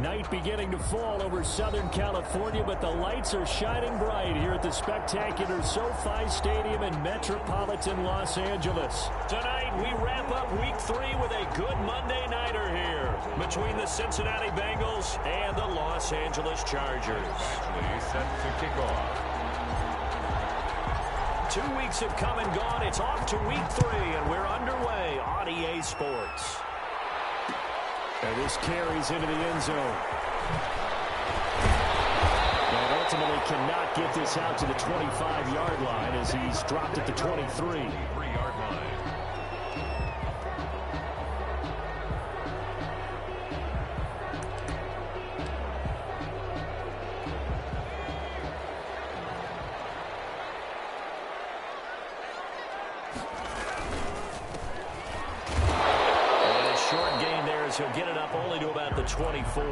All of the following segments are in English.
Night beginning to fall over Southern California, but the lights are shining bright here at the spectacular SoFi Stadium in metropolitan Los Angeles. Tonight, we wrap up Week 3 with a good Monday nighter here between the Cincinnati Bengals and the Los Angeles Chargers. Set to kick off. 2 weeks have come and gone. It's off to Week 3, and we're underway on EA Sports. And this carries into the end zone. And ultimately cannot get this out to the 25-yard line as he's dropped at the 23. 3-yard line. He'll get it up only to about the 24.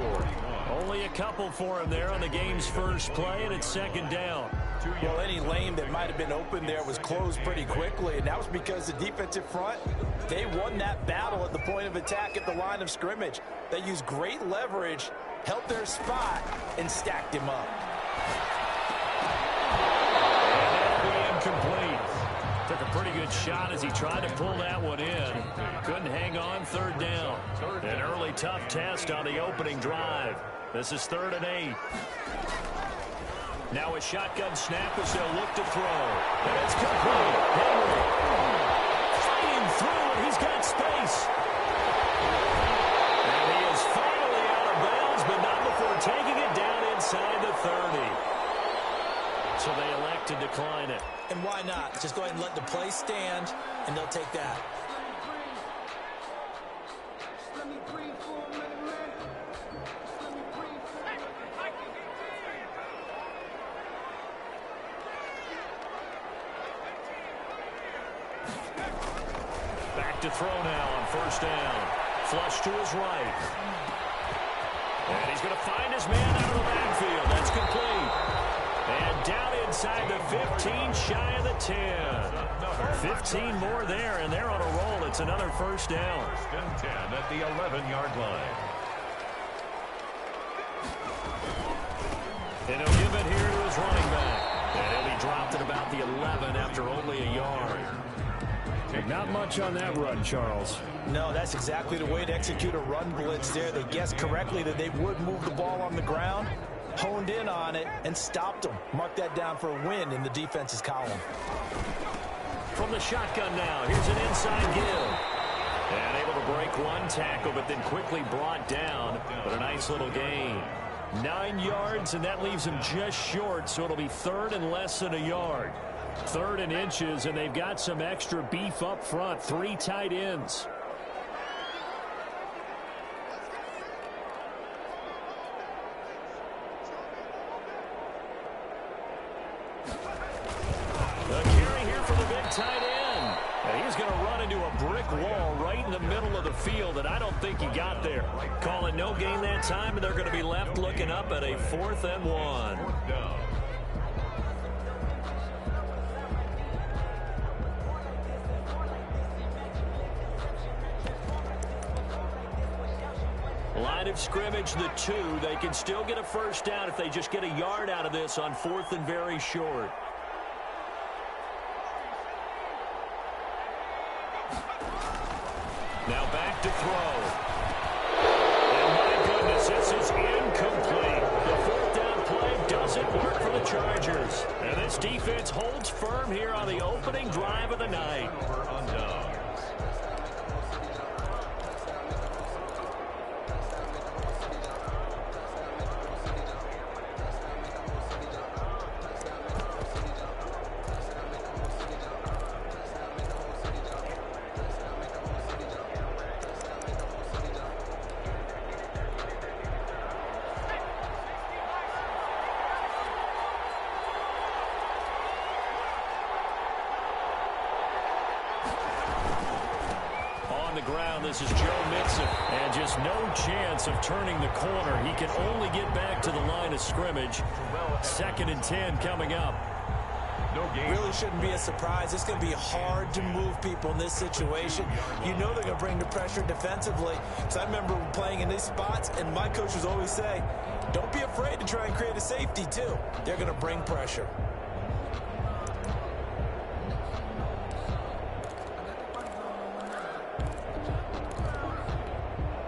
Only a couple for him there on the game's first play, and it's second down. Well, any lane that might have been open there was closed pretty quickly, and that was because the defensive front, they won that battle at the point of attack at the line of scrimmage. They used great leverage, held their spot, and stacked him up. And that'll be incomplete. Took a pretty good shot as he tried to pull that one in. Couldn't hang on, third down. An early tough test on the opening drive. This is 3rd and 8. Now a shotgun snap as they'll look to throw. And it's complete. Henry fighting through, and he's got space. And he is finally out of bounds, but not before taking it down inside the 30. So they elect to decline it. And why not? Just go ahead and let the play stand, and they'll take that. Back to throw now on first down. Flush to his right. And he's going to find his man out of the backfield. That's complete. And down inside the 15, shy of the 10. 15 more there, and they're on a roll. It's another first down. 1st and 10 at the 11-yard line. And he'll give it here to his running back. And he'll be dropped at about the 11 after only a yard. Not much on that run, Charles. No, that's exactly the way to execute a run blitz there. They guessed correctly that they would move the ball on the ground, honed in on it, and stopped them. Mark that down for a win in the defense's column. From the shotgun now, here's an inside give. And able to break one tackle, but then quickly brought down. But a nice little gain. 9 yards, and that leaves him just short, so it'll be 3rd and less than a yard. 3rd and inches, and they've got some extra beef up front. 3 tight ends. The carry here for the big tight end. And he's going to run into a brick wall right in the middle of the field, and I don't think he got there. Call it no gain that time, and they're going to be left looking up at a 4th and 1. Line of scrimmage, the 2. They can still get a first down if they just get a yard out of this on 4th and very short. Now back to throw. And my goodness, this is incomplete. The 4th down play doesn't work for the Chargers. And this defense holds firm here on the opening drive of the night. Ground. This is Joe Mixon, and just no chance of turning the corner. He can only get back to the line of scrimmage. 2nd and 10 coming up. no gain. Really shouldn't be a surprise. It's going to be hard to move people in this situation. You know they're going to bring the pressure defensively. So I remember playing in these spots, and my coaches always say, don't be afraid to try and create a safety, too. They're going to bring pressure.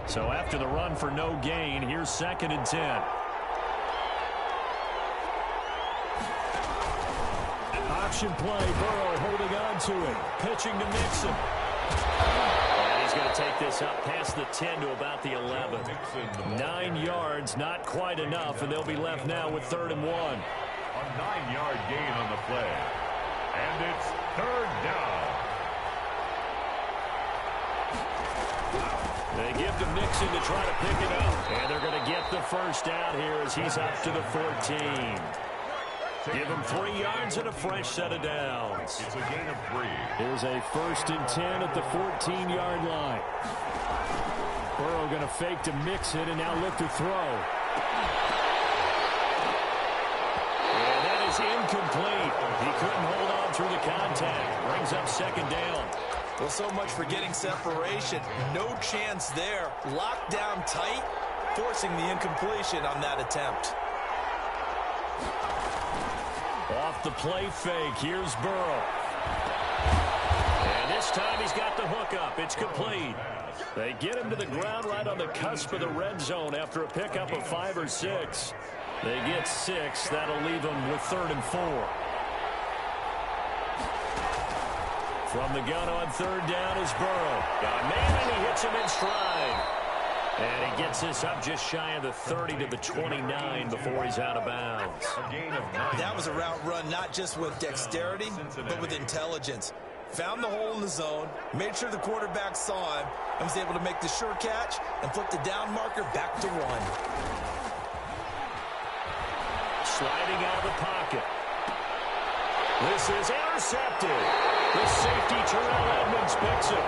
So after the run for no gain, here's 2nd and 10. Option play, Burrow holding on to it. Pitching to Mixon. And he's going to take this up past the 10 to about the 11. 9 yards, not quite enough, and they'll be left now with 3rd and 1. A 9-yard gain on the play. And it's 3rd down. They give to Mixon to try to pick it up. And they're going to get the first down here as he's up to the 14. Give him 3 yards and a fresh set of downs. It's a gain of 3. Here's a 1st and 10 at the 14-yard line. Burrow going to fake to Mixon and now look to throw. And that is incomplete. He couldn't hold on through the contact. Brings up 2nd down. Well, so much for getting separation. No chance there. Locked down tight, forcing the incompletion on that attempt. Off the play fake, here's Burrow. And this time he's got the hook up. It's complete. They get him to the ground right on the cusp of the red zone after a pickup of 5 or 6. They get 6. That'll leave them with 3rd and 4. From the gun on 3rd down is Burrow. Got a man and he hits him in stride. And he gets this up just shy of the 30 to the 29 before he's out of bounds. A gain of 9. That was a route run not just with dexterity, but with intelligence. Found the hole in the zone, made sure the quarterback saw him, and was able to make the sure catch and flip the down marker back to 1. Sliding out of the pocket. This is intercepted. The safety, Terrell Edmonds, picks it.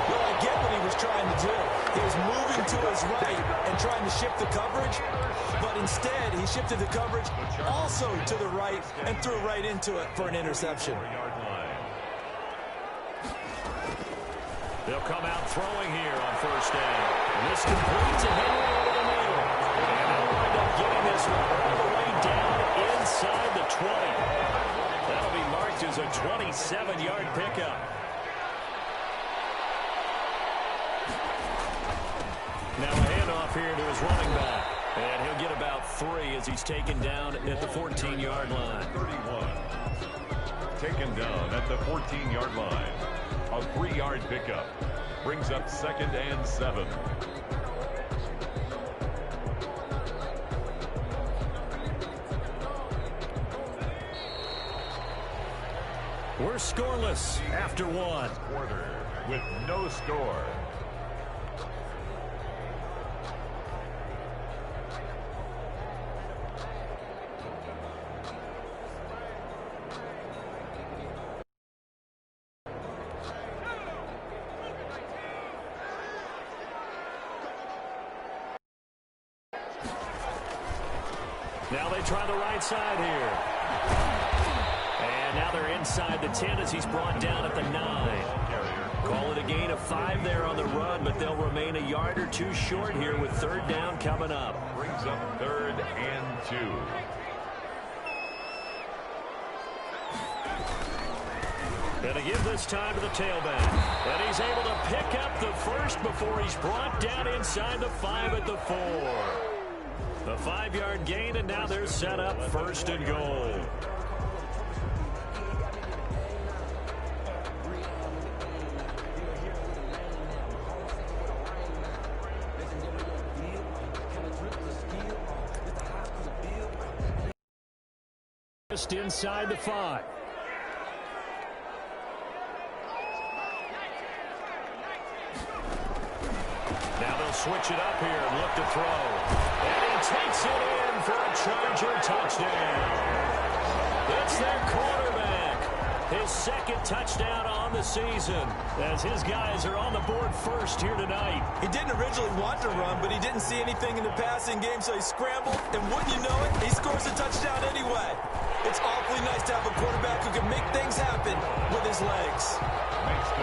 Well, I get what he was trying to do. He was moving to his right and trying to shift the coverage, but instead he shifted the coverage also to the right and threw right into it for an interception. They'll come out throwing here on 1st down. And this completes a Henry over the middle. And they'll wind up getting this one all the way down inside the 20. That'll be marked as a 27-yard pickup. Now a handoff here to his running back. And he'll get about 3 as he's taken down at the 14-yard line. 31. Taken down at the 14-yard line. A 3-yard pickup. Brings up 2nd and 7. We're scoreless after 1. Quarter with no score. Now they try the right side here. And now they're inside the 10 as he's brought down at the 9. Call it a gain of 5 there on the run, but they'll remain a yard or 2 short here with 3rd down coming up. Brings up 3rd and 2. Going to give this time to the tailback. And he's able to pick up the first before he's brought down inside the 5 at the 4. A 5-yard gain, and now they're set up 1st and goal. Just inside the 5. Now they'll switch it up here and look to throw. And he takes it in for a Charger touchdown. That's their quarterback. His 2nd touchdown on the season as his guys are on the board first here tonight. He didn't originally want to run, but he didn't see anything in the passing game, so he scrambled, and wouldn't you know it, he scores a touchdown anyway. It's all awfully nice to have a quarterback who can make things happen with his legs.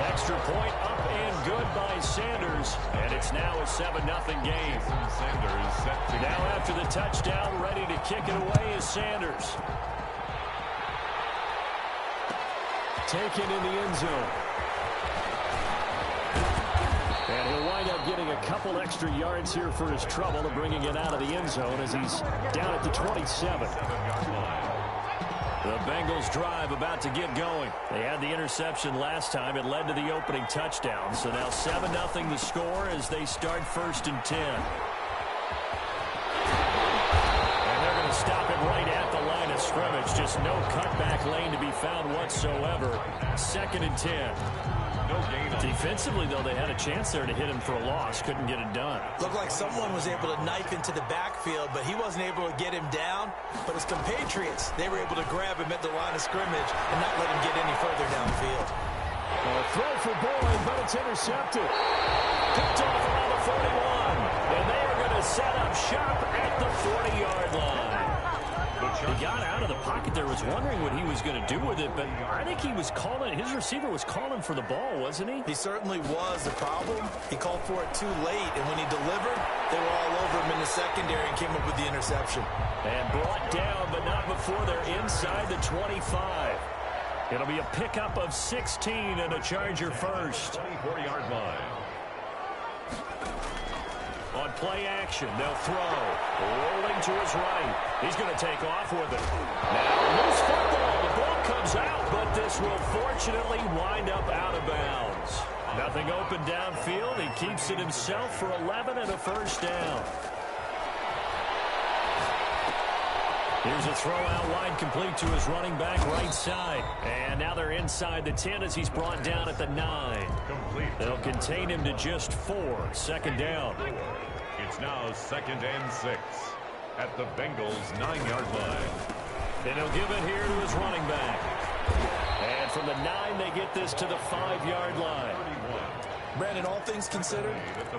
Extra point up and good by Sanders. And it's now a 7-0 game. Sanders set to now after the touchdown, ready to kick it away is Sanders. Taken in the end zone. And he'll wind up getting a couple extra yards here for his trouble of bringing it out of the end zone as he's down at the 27. The Bengals drive about to get going. They had the interception last time. It led to the opening touchdown. So now 7-0 the score as they start 1st and 10. And they're going to stop it right at the line of scrimmage. Just no cutback lane to be found whatsoever. 2nd and 10. no gain. Defensively, though, they had a chance there to hit him for a loss. Couldn't get it done. Looked like someone was able to knife into the backfield, but he wasn't able to get him down. But his compatriots, they were able to grab him at the line of scrimmage and not let him get any further downfield. A throw for Boyd, but it's intercepted. Picked off around the 41. And they are going to set up shop at the 40-yard line. He got out of the pocket there, was wondering what he was going to do with it, but I think he was calling, his receiver was calling for the ball, wasn't he? He certainly was. The problem, he called for it too late, and when he delivered, they were all over him in the secondary and came up with the interception. And brought down, but not before they're inside the 25. It'll be a pickup of 16 and a Charger first. 24-yard line. On play action, they'll throw. Rolling to his right. He's going to take off with it. Now, loose football. The ball comes out, but this will fortunately wind up out of bounds. Nothing open downfield. He keeps it himself for 11 and a first down. Here's a throw out wide, complete to his running back right side. And now they're inside the 10 as he's brought down at the 9. Complete. They'll contain him to just 4. Second down. It's now 2nd and 6 at the Bengals' 9-yard line. And he'll give it here to his running back. And from the 9, they get this to the 5-yard line. Brandon, all things considered,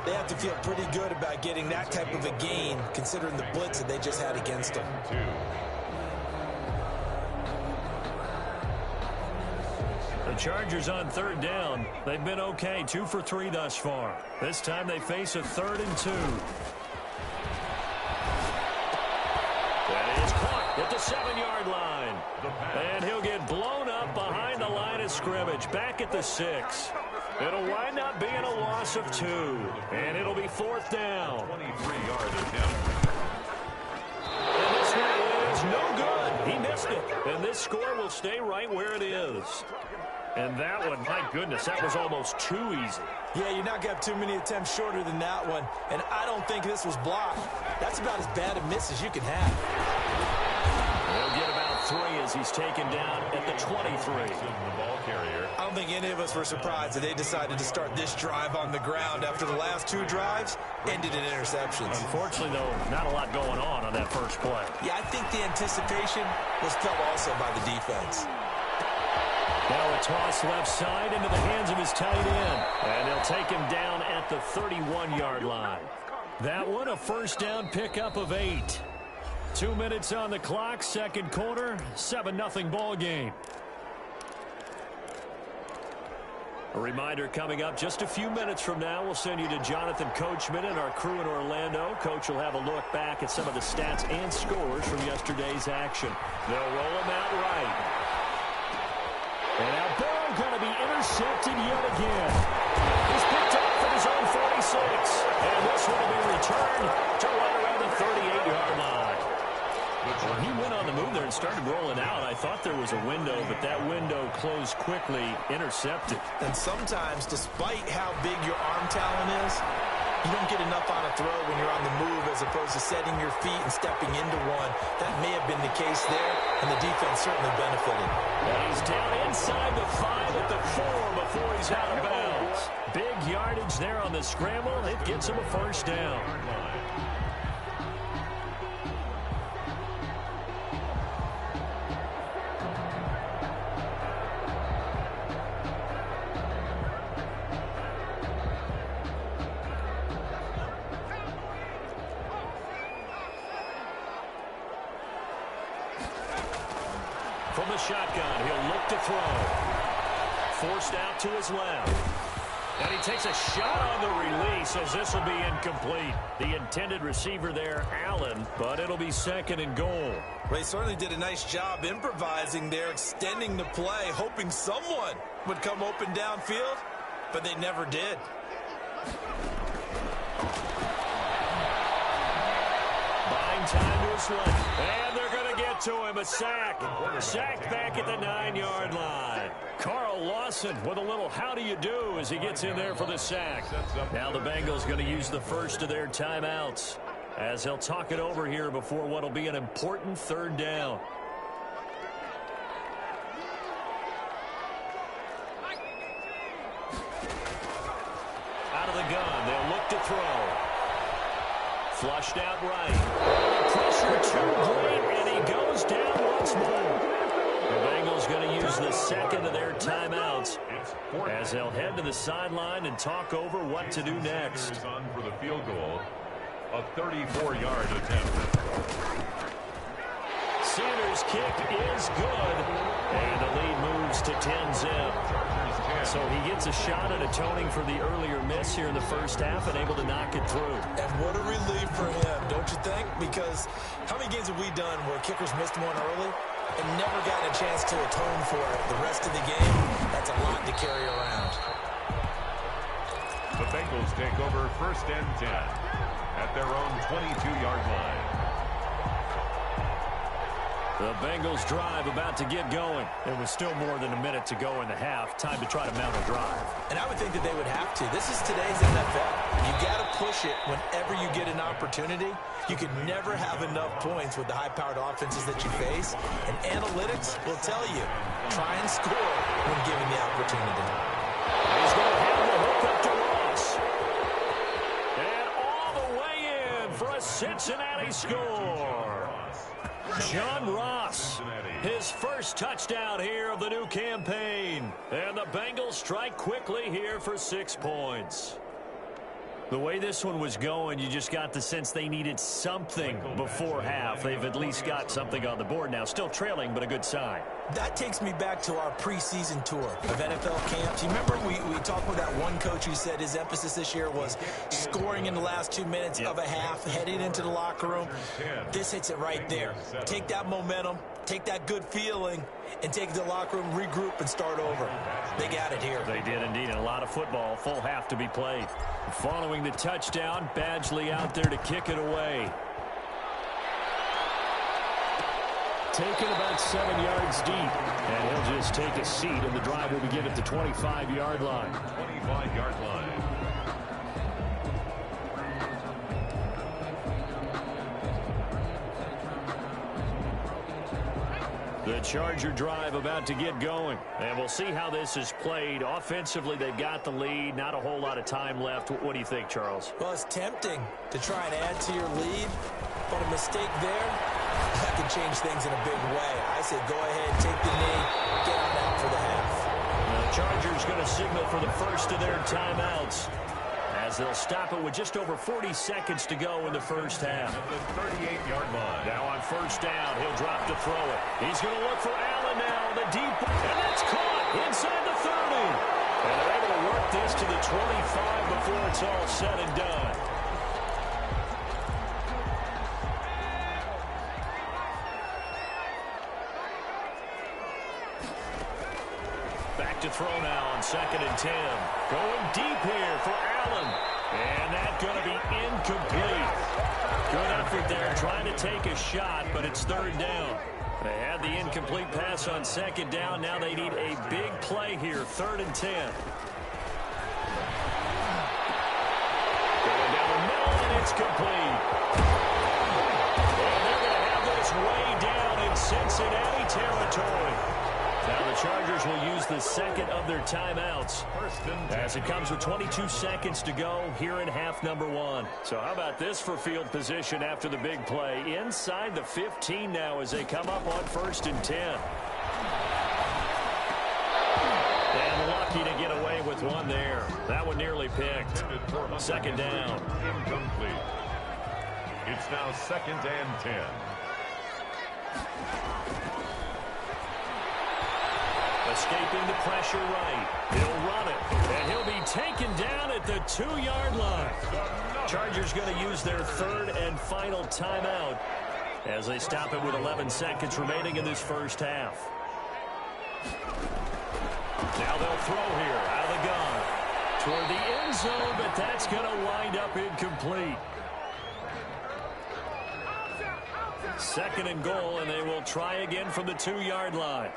they have to feel pretty good about getting that type of a gain, considering the blitz that they just had against them. The Chargers on 3rd down. They've been okay, 2 for 3 thus far. This time they face a 3rd and 2. That is caught at the 7-yard line. And he'll get blown up behind the line of scrimmage, back at the 6. It'll wind up being a loss of 2. And it'll be 4th down. 23-yard attempt. And this one is no good. He missed it. And this score will stay right where it is. And that one, my goodness, that was almost too easy. Yeah, you're not going to have too many attempts shorter than that one. And I don't think this was blocked. That's about as bad a miss as you can have. He'll get about 3 as he's taken down at the 23. The ball carrier. I don't think any of us were surprised that they decided to start this drive on the ground after the last 2 drives ended in interceptions. Unfortunately, though, not a lot going on that first play. Yeah, I think the anticipation was felt also by the defense. Now a toss left side into the hands of his tight end. And they'll take him down at the 31-yard line. That one, a first down pickup of 8. 2 minutes on the clock, second quarter, 7-0 ball game. A reminder coming up just a few minutes from now, we'll send you to Jonathan Coachman and our crew in Orlando. Coach will have a look back at some of the stats and scores from yesterday's action. They'll roll him out right. And now ball going to be intercepted yet again. He's picked off at his own 46. And this one will be returned to right around the 38-yard line. When he went on the move there and started rolling out, I thought there was a window, but that window closed quickly, intercepted. And sometimes, despite how big your arm talent is, you don't get enough on a throw when you're on the move as opposed to setting your feet and stepping into one. That may have been the case there, and the defense certainly benefited. And he's down inside the 5 at the 4 before he's out of bounds. Big yardage there on the scramble. It gets him a first down. From the shotgun, he'll look to throw. Forced out to his left. And he takes a shot on the release as this will be incomplete. The intended receiver there, Allen, but it'll be second and goal. Well, he certainly did a nice job improvising there, extending the play, hoping someone would come open downfield, but they never did. Buying time to his left. And they're going to get to him. A sack. Sacked back at the 9-yard line. Carl Lawson with a little how do you do as he gets in there for the sack. Now the Bengals going to use the first of their timeouts as they'll talk it over here before what will be an important third down. Out of the gun, they'll look to throw. Flushed out right. Pressure too great, and he goes down once more. The Bengals going to use the second of their timeouts as they'll head to the sideline and talk over what to do next. On for the field goal, a 34-yard attempt. Sanders' kick is good, and the lead moves to 10-zip. So he gets a shot at atoning for the earlier miss here in the first half and able to knock it through. And what a relief for him, don't you think? Because how many games have we done where kickers missed one early and never gotten a chance to atone for it the rest of the game? That's a lot to carry around. The Bengals take over first and 10 at their own 22-yard line. The Bengals drive about to get going. There was still more than a minute to go in the half. Time to try to mount a drive. And I would think that they would have to. This is today's NFL. You got to push it whenever you get an opportunity. You can never have enough points with the high-powered offenses that you face. And analytics will tell you, try and score when given the opportunity. He's going to have the hook up to Ross. And all the way in for a Cincinnati score. John Ross, his first touchdown here of the new campaign. And the Bengals strike quickly here for 6 points. The way this one was going, you just got the sense they needed something before half. They've at least got something on the board now. Still trailing, but a good sign. That takes me back to our preseason tour of NFL camps. You remember we talked with that one coach who said his emphasis this year was scoring in the last 2 minutes of a half, heading into the locker room. This hits it right there. Take that momentum, take that good feeling, and take it to the locker room, regroup, and start over. They got it here. They did indeed, and a lot of football, full half to be played. Following the touchdown, Badgley out there to kick it away. Taken about 7 yards deep, and he'll just take a seat, and the drive will begin at the 25-yard line. 25-yard line. The Charger drive about to get going, and we'll see how this is played. Offensively, they've got the lead, not a whole lot of time left. What do you think, Charles? Well, it's tempting to try and add to your lead, but a mistake there, that can change things in a big way. I say go ahead, take the knee, get on out for the half. The Chargers going to signal for the first of their timeouts as they'll stop it with just over 40 seconds to go in the first half. At the 38-yard line. Now on first down, he'll drop to throw it. He's going to look for Allen now on the deep, and that's caught inside the 30. And they're able to work this to the 25 before it's all said and done. Back to throw now on 2nd and 10. Going deep here for Allen. And that's going to be incomplete. Good effort there trying to take a shot, but it's 3rd down. They had the incomplete pass on 2nd down. Now they need a big play here, 3rd and 10. Going down the middle, and it's complete. And they're going to have this way down in Cincinnati territory. Now the Chargers will use the second of their timeouts as it comes with 22 seconds to go here in half number 1. So how about this for field position after the big play? Inside the 15 now as they come up on 1st and 10. And lucky to get away with one there. That one nearly picked. 2nd down. Incomplete. It's now 2nd and 10. escaping the pressure right. He'll run it, and he'll be taken down at the 2-yard line. Chargers going to use their third and final timeout as they stop it with 11 seconds remaining in this first half. Now they'll throw here out of the gun toward the end zone, but that's going to wind up incomplete. Second and goal, and they will try again from the 2-yard line.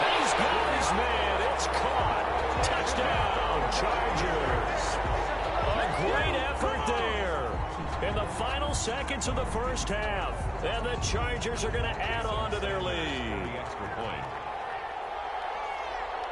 He's got his man. It's caught. Touchdown, Chargers. A great effort there in the final seconds of the first half. And the Chargers are going to add on to their lead. The extra point.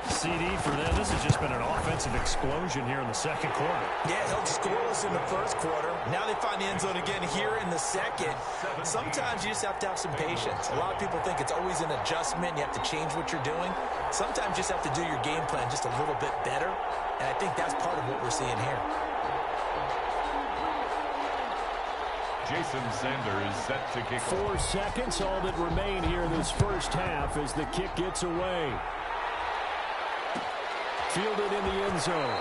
CD for them. This has just been an offensive explosion here in the second quarter. Yeah, held scoreless in the first quarter. Now they find the end zone again here in the second. Sometimes you just have to have some patience. A lot of people think it's always an adjustment. You have to change what you're doing. Sometimes you just have to do your game plan just a little bit better. And I think that's part of what we're seeing here. Jason Sanders set to kick off. 4 seconds, all that remain here in this first half as the kick gets away. Fielded in the end zone.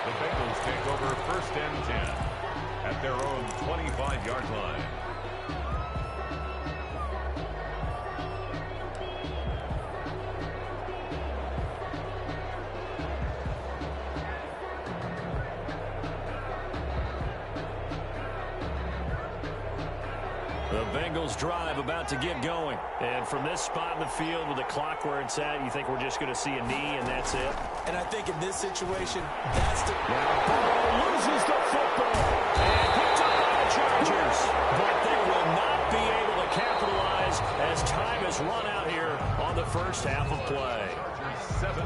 The Bengals take over first and 10 at their own 25-yard line. The Bengals drive about to get going. And from this spot in the field with the clock where it's at, you think we're just going to see a knee and that's it? And I think in this situation, that's the... Now Burrow loses the football. And picked up by the Chargers. But they will not be able to capitalize as time has run out here on the first half of play.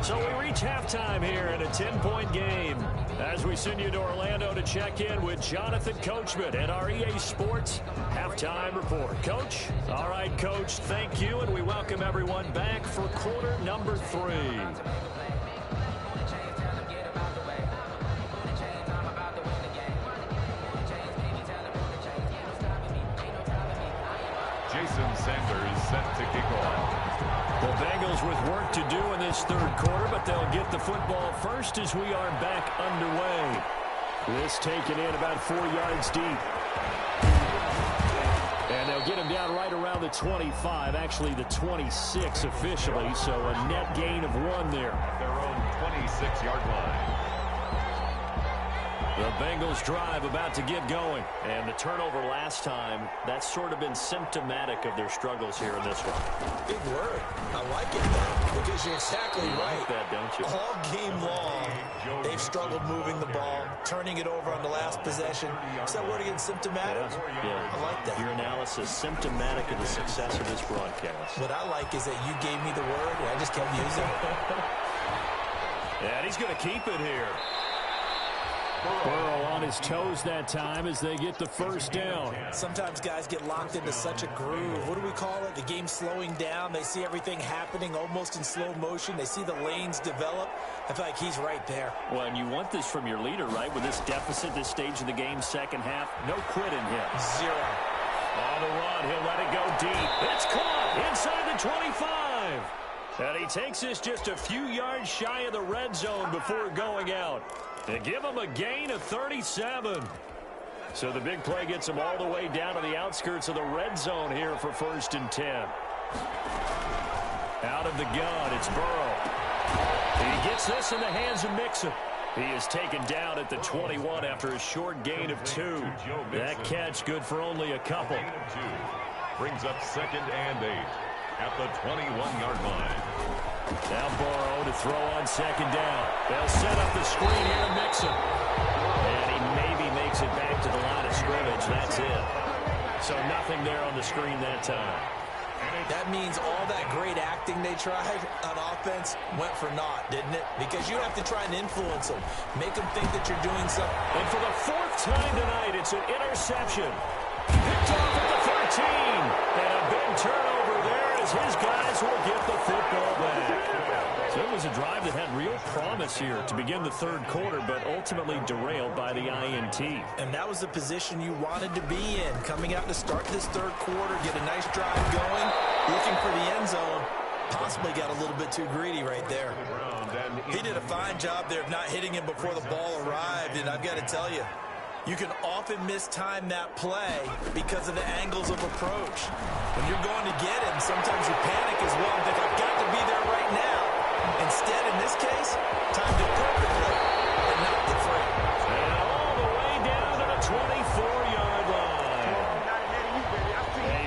So we reach halftime here in a 10-point game as we send you to Orlando to check in with Jonathan Coachman at our EA Sports Halftime Report. Coach? All right, Coach, thank you, and we welcome everyone back for quarter number 3. Jason Sanders set to kick off. The Bengals with work to do in this third quarter, but they'll get the football first as we are back underway. This taken in about 4 yards deep. And they'll get him down right around the 25, actually the 26 officially, so a net gain of 1 there. At their own 26-yard line. The Bengals drive about to get going. And the turnover last time, that's sort of been symptomatic of their struggles here in this one. Big word. I like it, though, because you're exactly right. Like that, don't you? All game long, they've struggled moving the ball, turning it over on the last possession. Is that word again, symptomatic? Yeah. I like that. Your analysis, symptomatic of the success of this broadcast. What I like is that you gave me the word, and I just kept using it. And he's going to keep it here. Burrow on his toes that time as they get the first down. Sometimes guys get locked into such a groove. What do we call it? The game slowing down. They see everything happening almost in slow motion. They see the lanes develop. I feel like he's right there. Well, and you want this from your leader, right? With this deficit, this stage of the game, second half, no quit in him. 0. On the run, he'll let it go deep. It's caught inside the 25. And he takes this just a few yards shy of the red zone before going out. They give him a gain of 37. So the big play gets him all the way down to the outskirts of the red zone here for first and 10. Out of the gun, it's Burrow. He gets this in the hands of Mixon. He is taken down at the 21 after a short gain of 2. That catch good for only a couple. Brings up second and 8 at the 21-yard line. Now Burrow to throw on second down. They'll set up the screen here to Mixon. And he maybe makes it back to the line of scrimmage. That's it. So nothing there on the screen that time. That means all that great acting they tried on offense went for naught, didn't it? Because you have to try and influence them. Make them think that you're doing something. And for the 4th time tonight, it's an interception. Picked off at the 13. And a big turnover there as his guys will get the football back. So it was a drive that had real promise here to begin the third quarter, but ultimately derailed by the INT. And that was the position you wanted to be in. Coming out to start this third quarter, get a nice drive going, looking for the end zone. Possibly got a little bit too greedy right there. He did a fine job there of not hitting him before the ball arrived, and I've got to tell you, you can often mistime that play because of the angles of approach. When you're going to get him, sometimes you panic as well and think, I've got to be there right now. Instead, in this case, timed it perfectly and knocked it free. And all the way down to the 24-yard line.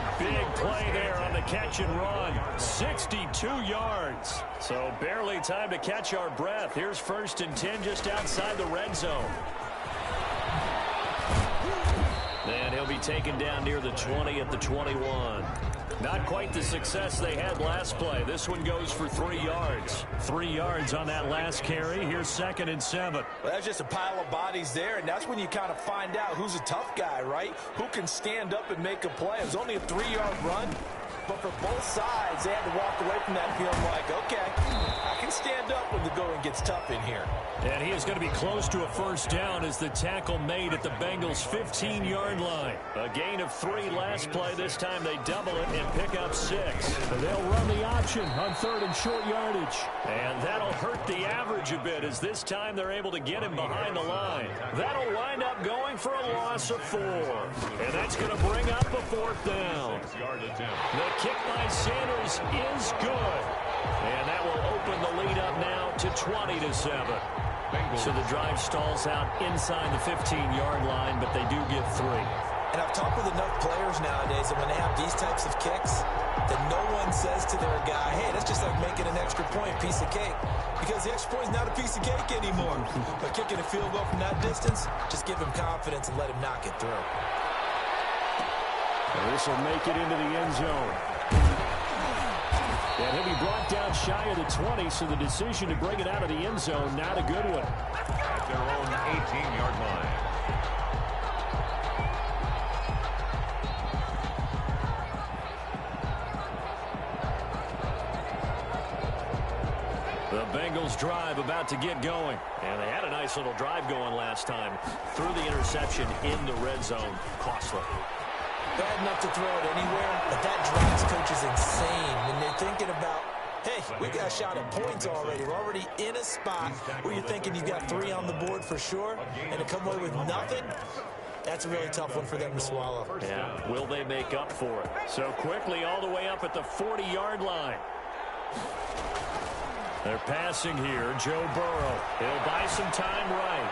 A big play there on the catch and run. 62 yards. So barely time to catch our breath. Here's 1st and 10 just outside the red zone. And he'll be taken down near the 20 at the 21. Not quite the success they had last play. This one goes for 3 yards. 3 yards on that last carry. Here's 2nd and 7. Well, that's just a pile of bodies there, and that's when you kind of find out who's a tough guy, right? Who can stand up and make a play. It was only a 3-yard run, but for both sides, they had to walk away from that feeling like, okay, I can stand up when the going gets tough in here. And he is going to be close to a 1st down as the tackle made at the Bengals' 15-yard line. A gain of 3 last play. This time they double it and pick up 6. They'll run the option on 3rd and short yardage. And that'll hurt the average a bit as this time they're able to get him behind the line. That'll wind up going for a loss of 4. And that's going to bring up a 4th down. The kick by Sanders is good. And that will open the lead up now to 20-7. So the drive stalls out inside the 15-yard line, but they do get 3. And I've talked with enough players nowadays that when they have these types of kicks, that no one says to their guy, hey, that's just like making an extra point, piece of cake. Because the extra point is not a piece of cake anymore. But kicking a field goal from that distance, just give him confidence and let him knock it through. This will make it into the end zone. And he'll be brought down shy of the 20, so the decision to bring it out of the end zone, not a good one. At their own 18-yard line. The Bengals drive about to get going. And they had a nice little drive going last time. Threw the interception in the red zone. Costly. Bad enough to throw it anywhere, but that drives coaches insane when they're thinking about, hey, we got a shot at points already. We're already in a spot where you're thinking you've got 3 on the board for sure, and to come away with nothing, that's a really tough one for them to swallow. Yeah, will they make up for it? So quickly all the way up at the 40-yard line. They're passing here. Joe Burrow. He'll buy some time right.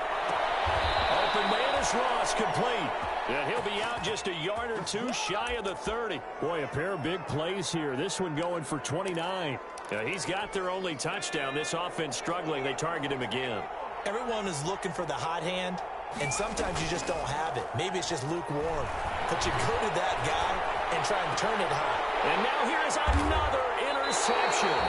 Open man is Ross, complete. Yeah, he'll be out just a yard or 2 shy of the 30. Boy, a pair of big plays here. This one going for 29. Yeah, he's got their only touchdown. This offense struggling. They target him again. Everyone is looking for the hot hand, and sometimes you just don't have it. Maybe it's just lukewarm. But you go to that guy and try and turn it hot. And now here is another interception.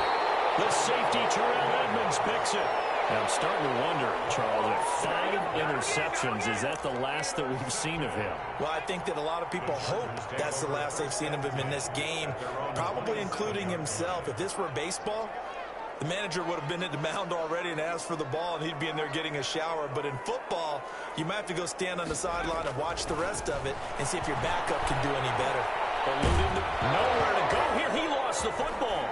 The safety, Terrell Edmonds, picks it. I'm starting to wonder, Charles, if 5 interceptions, is that the last that we've seen of him? Well, I think that a lot of people hope that's the last they've seen of him in this game, probably including himself. If this were baseball, the manager would have been at the mound already and asked for the ball, and he'd be in there getting a shower. But in football, you might have to go stand on the sideline and watch the rest of it and see if your backup can do any better. Nowhere to go here. He lost the football.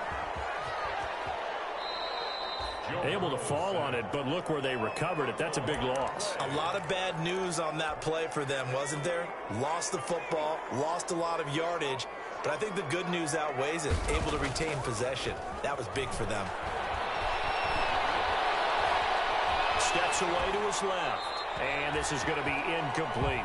Able to fall on it, but look where they recovered it. That's a big loss. A lot of bad news on that play for them, wasn't there? Lost the football, lost a lot of yardage, but I think the good news outweighs it. Able to retain possession. That was big for them. Steps away to his left. And this is going to be incomplete.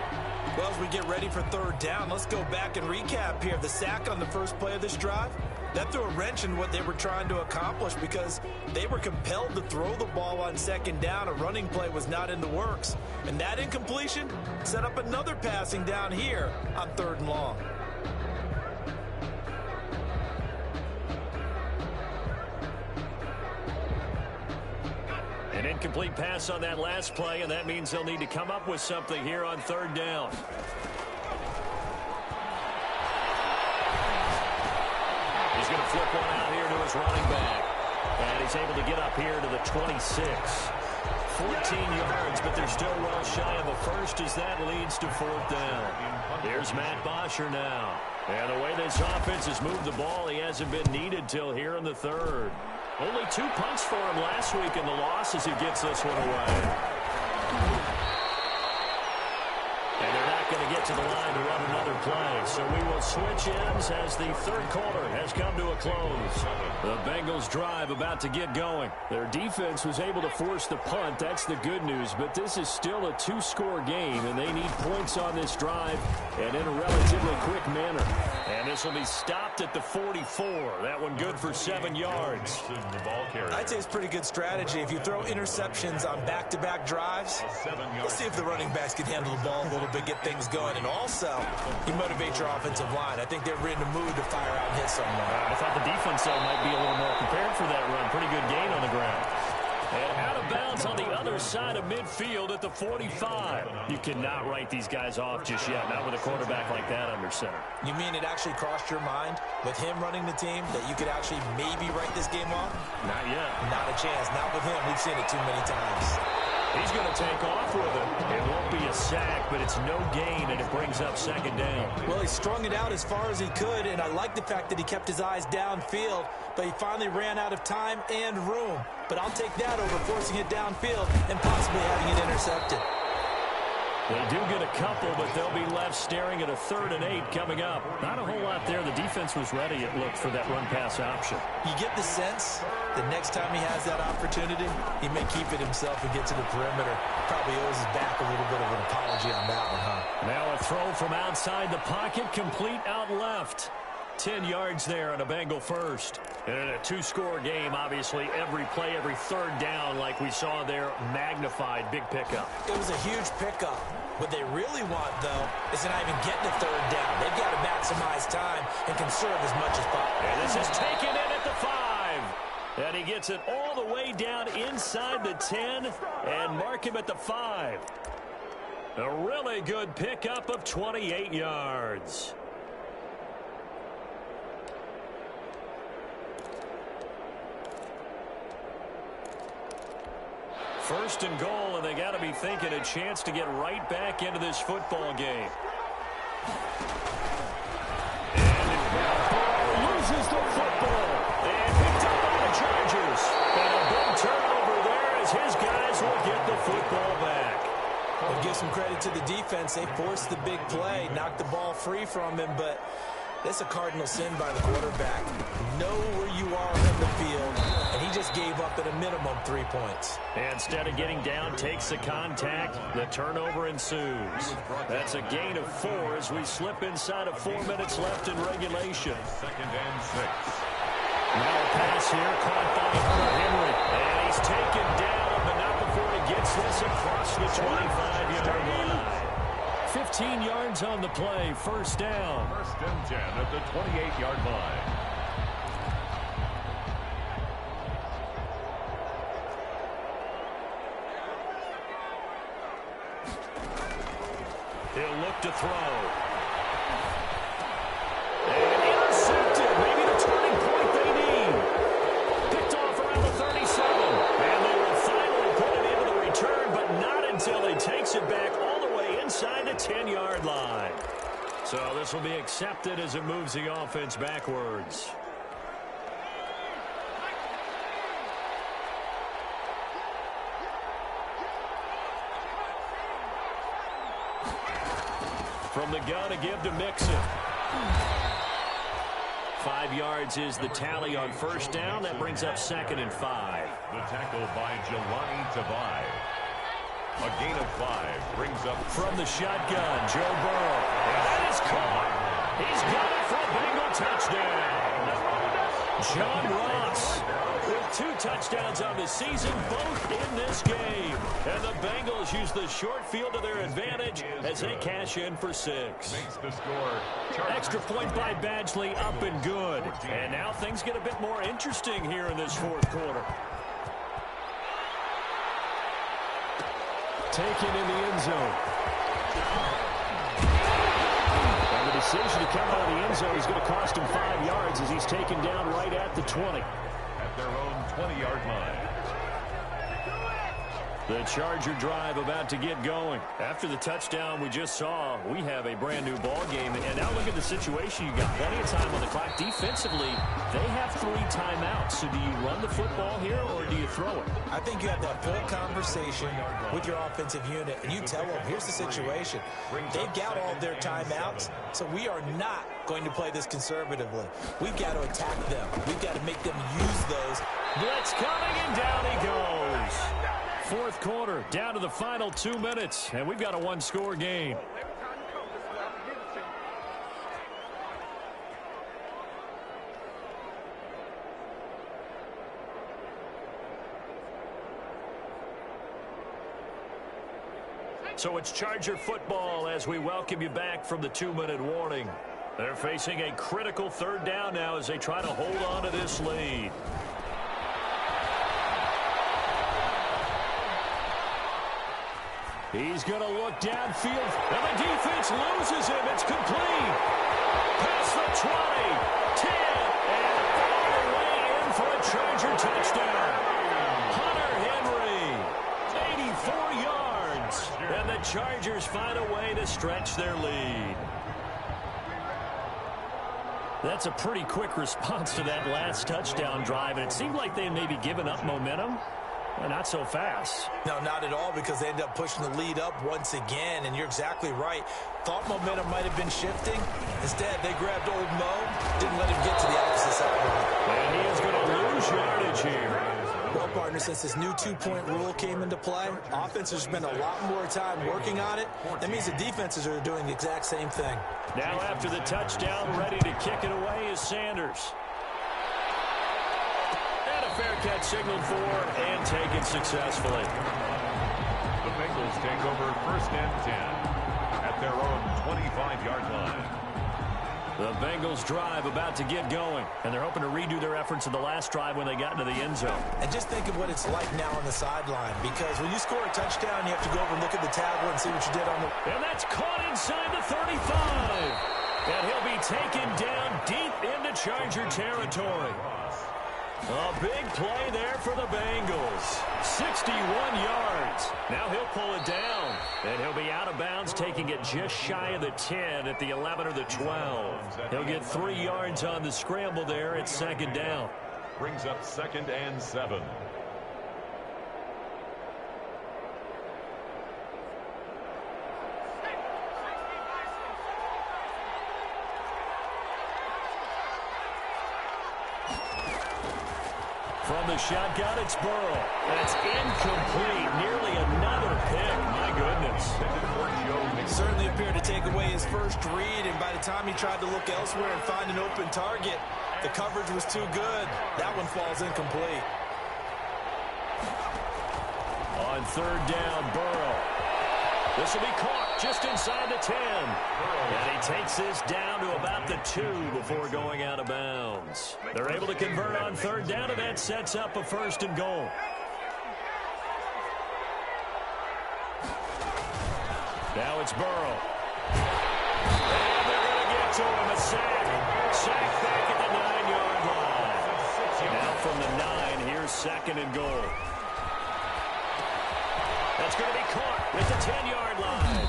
Well, as we get ready for 3rd down, let's go back and recap here. The sack on the first play of this drive, that threw a wrench in what they were trying to accomplish because they were compelled to throw the ball on 2nd down. A running play was not in the works. And that incompletion set up another passing down here on 3rd and long. An incomplete pass on that last play, and that means they'll need to come up with something here on 3rd down. He's going to flip one out here to his running back. And he's able to get up here to the 26. 14 yards, but they're still well shy of the first as that leads to fourth down. Here's Matt Bosher now. And the way this offense has moved the ball, he hasn't been needed till here in the third. Only 2 punts for him last week in the loss as he gets this one away. And they're not going to get to the line to run another play. So we will switch ends as the third quarter has come to a close. The Bengals drive about to get going. Their defense was able to force the punt. That's the good news. But this is still a 2-score game, and they need points on this drive and in a relatively quick manner. And this will be stopped at the 44. That one good for 7 yards. I'd say it's pretty good strategy. If you throw interceptions on back-to-back drives, let's see if the running backs can handle the ball a little bit, get things going. And also, you motivate your offensive line. I think they're in the mood to fire out and hit someone. I thought the defense, though, might be a little more prepared for that run. Pretty good gain on the ground. And out of bounds on the other side of midfield at the 45. You cannot write these guys off just yet, not with a quarterback like that under center. You mean it actually crossed your mind with him running the team that you could actually maybe write this game off? Not yet. Not a chance. Not with him. We've seen it too many times. He's going to take off with it. It won't be a sack, but it's no gain, and it brings up second down. Well, he strung it out as far as he could, and I like the fact that he kept his eyes downfield, but he finally ran out of time and room. But I'll take that over forcing it downfield and possibly having it intercepted. They do get a couple, but they'll be left staring at a 3rd and 8 coming up. Not a whole lot there. The defense was ready, it looked, for that run-pass option. You get the sense that next time he has that opportunity, he may keep it himself and get to the perimeter. Probably owes his back a little bit of an apology on that one, huh? Now a throw from outside the pocket, complete out left. 10 yards there on a Bengal first. And in a 2-score game, obviously, every play, every third down, like we saw there, magnified. Big pickup. It was a huge pickup. What they really want, though, is to not even get the third down. They've got to maximize time and conserve as much as possible. And this is taken in at the 5. And he gets it all the way down inside the 10 and mark him at the 5. A really good pickup of 28 yards. First and goal, and they got to be thinking a chance to get right back into this football game. And loses the football. And picked up by the Chargers. And a big turnover there as his guys will get the football back. I'll give some credit to the defense. They forced the big play, knocked the ball free from him, but that's a cardinal sin by the quarterback. Know where you are on the field, and he just gave up at a minimum 3 points. And instead of getting down, takes the contact. The turnover ensues. That's a gain of 4 as we slip inside of 4 minutes left in regulation. 2nd and 6. Now a pass here, caught by Henry. And he's taken down, but not before he gets this across the 25-yard line. 15 yards on the play, first down. 1st and 10 at the 28-yard line. He'll look to throw. And intercepted. Maybe the turning point they need. Picked off around the 37. And they will finally put it into the return, but not until he takes it back all the way inside the 10-yard line. So this will be accepted as it moves the offense backwards. From the gun, a give to Mixon. 5 yards is the tally on first down. That brings up 2nd and 5. The tackle by Jelani Tavai. A gain of 5 brings up from the shotgun, Joe Burrow. And that is caught. He's got it for a Bengal touchdown. John Ross with 2 touchdowns on the season, both in this game. And the Bengals use the short field to their advantage as they cash in for 6. Makes the score. Extra point by Badgley, up and good. And now things get a bit more interesting here in this 4th quarter. Taken in the end zone. And the decision to come out of the end zone is going to cost him 5 yards as he's taken down right at the 20. At at their own 20-yard line. The Charger drive about to get going. After the touchdown we just saw, we have a brand-new ball game. And now look at the situation. You got plenty of time on the clock. Defensively, they have 3 timeouts. So do you run the football here or do you throw it? I think you have that full conversation with your offensive unit, and you tell them, here's the situation. They've got all of their timeouts, so we are not going to play this conservatively. We've got to attack them. We've got to make them use those. Blitz coming, and down he goes. Fourth quarter, down to the final 2 minutes, and we've got a one-score game. So it's Charger football as we welcome you back from the 2-minute warning. They're facing a critical third down now as they try to hold on to this lead. He's going to look downfield, and the defense loses him. It's complete. Past the 20, 10, and all the way in for a Charger touchdown. Hunter Henry, 84 yards, and the Chargers find a way to stretch their lead. That's a pretty quick response to that last touchdown drive, and it seemed like they had maybe given up momentum. Well, not so fast. No, not at all, because they end up pushing the lead up once again, and you're exactly right. Thought momentum might have been shifting. Instead, they grabbed old Mo, didn't let him get to the opposite sideline. And he is going to lose yardage here. Well, partner, since this new two-point rule came into play, offenses spend a lot more time working on it. That means the defenses are doing the exact same thing. Now after the touchdown, ready to kick it away is Sanders. Fair catch signaled for and taken successfully. The Bengals take over 1st and 10 at their own 25-yard line. The Bengals drive about to get going, and they're hoping to redo their efforts in the last drive when they got into the end zone. And just think of what it's like now on the sideline, because when you score a touchdown, you have to go over and look at the tablet and see what you did on the... And that's caught inside the 35. And he'll be taken down deep into Charger territory. A big play there for the Bengals. 61 yards. Now he'll pull it down. And he'll be out of bounds, taking it just shy of the 10 at the 11 or the 12. He'll get 3 yards on the scramble there at 2nd down. Brings up 2nd and 7. From the shotgun, it's Burrow. That's incomplete. Nearly another pick. My goodness. Certainly appeared to take away his first read, and by the time he tried to look elsewhere and find an open target, the coverage was too good. That one falls incomplete. On 3rd down, Burrow. This will be caught just inside the 10. And he takes this down to about the 2 before going out of bounds. They're able to convert on 3rd down, and that sets up a 1st and goal. Now it's Burrow. And they're going to get to him. A sack. Sack back at the 9-yard line. Now from the 9, here's 2nd and goal. That's going to be caught at the 10-yard line.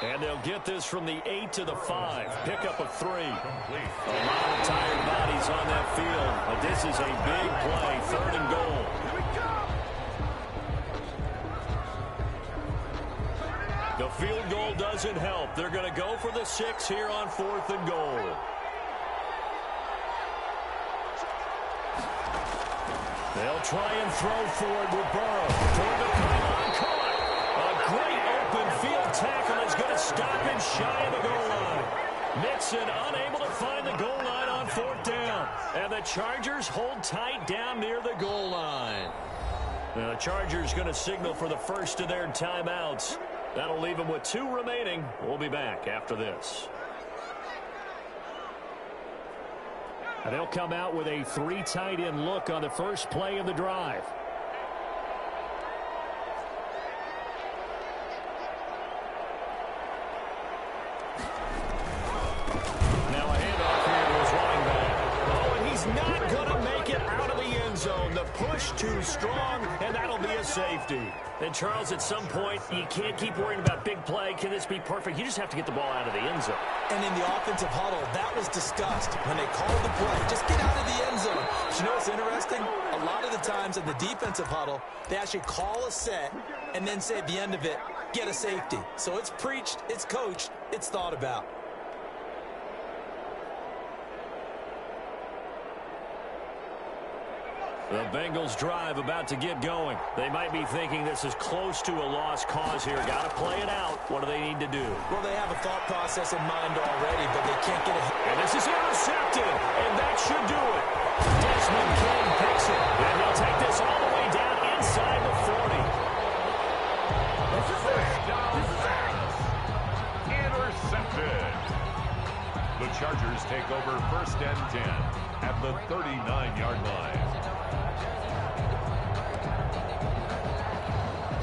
And they'll get this from the 8 to the 5. Pickup of 3. A lot of tired bodies on that field. But this is a big play. 3rd and goal. The field goal doesn't help. They're going to go for the 6 here on 4th and goal. They'll try and throw forward with Burrow. Toward the pylon, caught. A great open field tackle is going to stop him shy of the goal line. Mixon unable to find the goal line on 4th down. And the Chargers hold tight down near the goal line. Now the Chargers going to signal for the first of their timeouts. That'll leave them with 2 remaining. We'll be back after this. And they'll come out with a 3 tight end look on the first play of the drive. Now a handoff here to his running back. Oh, and he's not going to make it out of the end end zone. The push too strong, and that'll be a safety. And, Charles, at some point, you can't keep worrying about big play. Can this be perfect? You just have to get the ball out of the end zone. And in the offensive huddle, that was discussed when they called the play. Just get out of the end zone. But you know what's interesting? A lot of the times in the defensive huddle, they actually call a set and then say at the end of it, get a safety. So it's preached, it's coached, it's thought about. The Bengals drive about to get going. They might be thinking this is close to a lost cause here. Got to play it out. What do they need to do? Well, they have a thought process in mind already, but they can't get it. And this is intercepted, and that should do it. Desmond King picks it, and they'll take this all the way down inside the 40. First down pass. Intercepted. The Chargers take over 1st and 10 at the 39-yard line.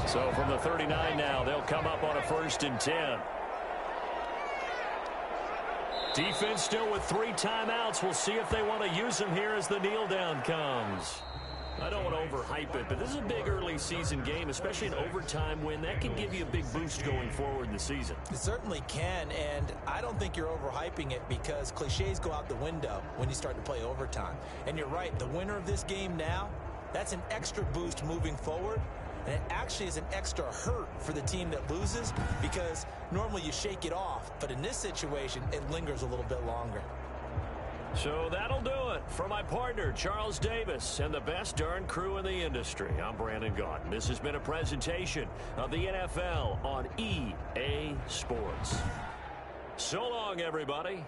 So from the 39 now, they'll come up on a 1st and 10. Defense still with 3 timeouts. We'll see if they want to use them here as the kneel down comes. I don't want to overhype it, but this is a big early season game, especially an overtime win. That can give you a big boost going forward in the season. It certainly can, and I don't think you're overhyping it because cliches go out the window when you start to play overtime. And you're right, the winner of this game now, that's an extra boost moving forward. And it actually is an extra hurt for the team that loses because normally you shake it off. But in this situation, it lingers a little bit longer. So that'll do it for my partner, Charles Davis, and the best darn crew in the industry. I'm Brandon Gaudin. This has been a presentation of the NFL on EA Sports. So long, everybody.